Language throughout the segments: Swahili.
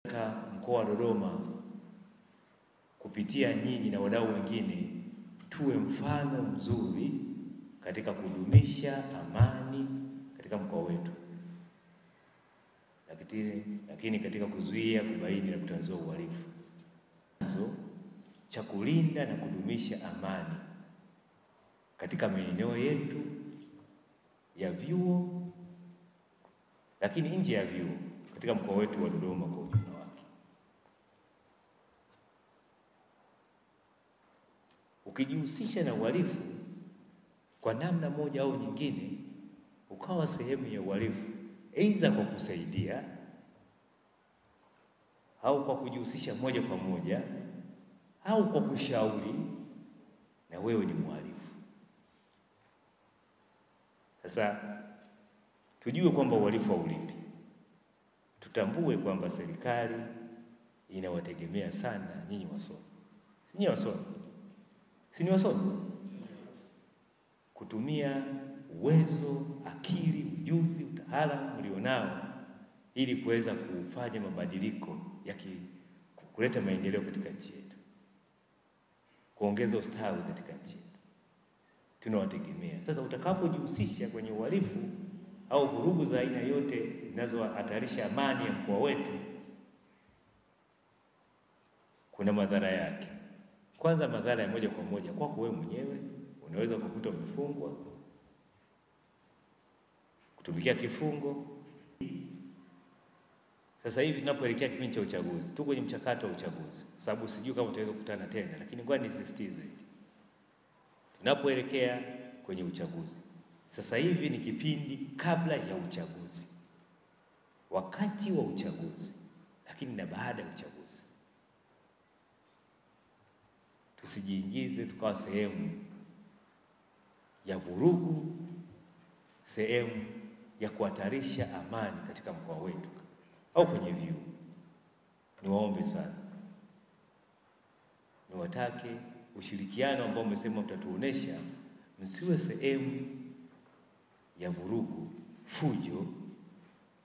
Mkoa wa Dodoma kupitia nyinyi na wadau wengine tuwe mfano mzuri katika kudumisha amani katika mkoa wetu, lakini katika kuzuia, kubaini na kutanzua uhalifu. Cha kulinda na kudumisha amani katika maeneo yetu ya vyuo, lakini nje ya vyuo katika mkoa wetu wa Dodoma kwa ujumla wake. Ukijihusisha na uhalifu kwa namna moja au nyingine, ukawa sehemu ya uhalifu, aidha kwa kusaidia au kwa kujihusisha moja kwa moja au kwa kushauri, na wewe ni mhalifu. Sasa tujue kwamba uhalifu haulipi. Tutambue kwamba serikali inawategemea sana nyinyi wasomi. Si nyinyi wasomi? Si ni wasomi? Kutumia uwezo, akili, ujuzi, utaalamu mlionao ili kuweza kufanya mabadiliko ya kuleta maendeleo katika nchi yetu, kuongeza ustawi katika nchi yetu. Tunawategemea. Sasa utakapojihusisha kwenye uhalifu au vurugu za aina yote zinazohatarisha amani ya mkoa wetu, kuna madhara yake. Kwanza, madhara ya moja kwa moja kwako wewe mwenyewe, unaweza kukuta umefungwa, kutumikia kifungo. Sasa hivi tunapoelekea kipindi cha uchaguzi, tuko kwenye mchakato wa uchaguzi, sababu sijui kama tutaweza kukutana tena, lakini ngoja nisisitize, tunapoelekea kwenye uchaguzi, sasa hivi ni kipindi kabla ya uchaguzi, wakati wa uchaguzi, lakini na baada ya uchaguzi. Tusijiingize tukawa sehemu ya vurugu, sehemu ya kuhatarisha amani katika mkoa wetu au kwenye vyuo. Niwaombe sana, niwatake ushirikiano ambao mmesema mtatuonesha, msiwe sehemu ya vurugu, fujo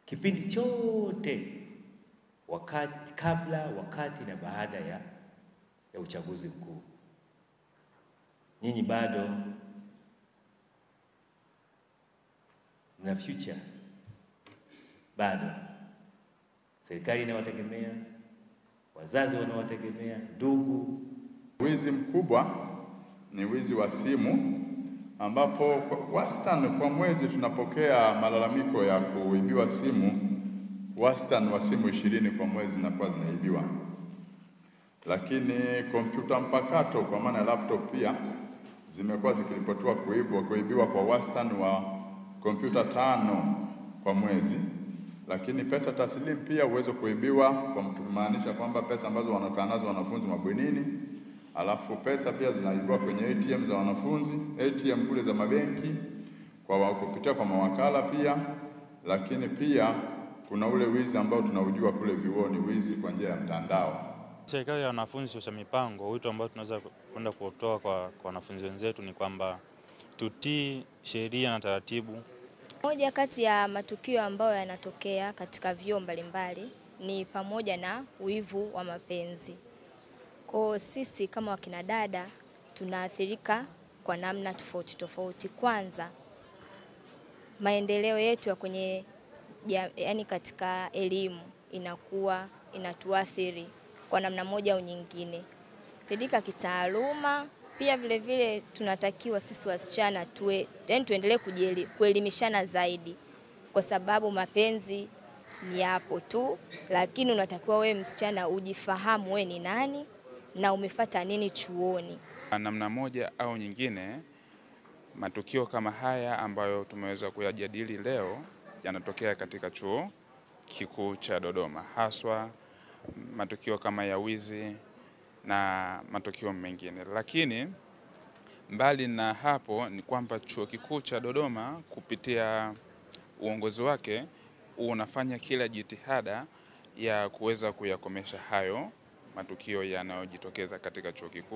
kipindi chote, wakati, kabla, wakati na baada ya uchaguzi mkuu. Nyinyi bado mna future, bado serikali inawategemea, wazazi wanawategemea, ndugu. Wizi mkubwa ni wizi wa simu, ambapo wastani kwa mwezi tunapokea malalamiko ya kuibiwa simu, wastani wa simu 20 kwa mwezi zinakuwa zinaibiwa. Lakini kompyuta mpakato kwa maana laptop pia zimekuwa zikiripotiwa kuibiwa kwa wastani wa kompyuta 5 kwa mwezi. Lakini pesa taslimu pia uwezo kuibiwa, kwa kumaanisha kwamba pesa ambazo wanakaa nazo wanafunzi mabwenini, alafu pesa pia zinaibiwa kwenye ATM za wanafunzi, ATM kule za mabenki, kwa kupitia kwa mawakala pia. Lakini pia kuna ule wizi ambao tunaujua kule vyuoni, wizi kwa njia ya mtandao. Serikali ya wanafunzi Shosha Mipango, wito ambao tunaweza kwenda kutoa kwa wanafunzi wenzetu ni kwamba tutii sheria na taratibu. Moja kati ya matukio ambayo yanatokea katika vyuo mbalimbali ni pamoja na wivu wa mapenzi. Kwa sisi kama wakina dada tunaathirika kwa namna tofauti tofauti. Kwanza, maendeleo yetu ya kwenye yani katika elimu inakuwa inatuathiri kwa namna moja au nyingine. Katika kitaaluma pia vile vile tunatakiwa sisi wasichana tuendelee kuelimishana zaidi, kwa sababu mapenzi ni hapo tu, lakini unatakiwa wewe msichana ujifahamu wewe ni nani na umefuata nini chuoni. Namna moja au nyingine, matukio kama haya ambayo tumeweza kuyajadili leo yanatokea katika Chuo Kikuu cha Dodoma, haswa matukio kama ya wizi na matukio mengine. Lakini mbali na hapo ni kwamba Chuo Kikuu cha Dodoma kupitia uongozi wake unafanya kila jitihada ya kuweza kuyakomesha hayo matukio yanayojitokeza katika Chuo Kikuu.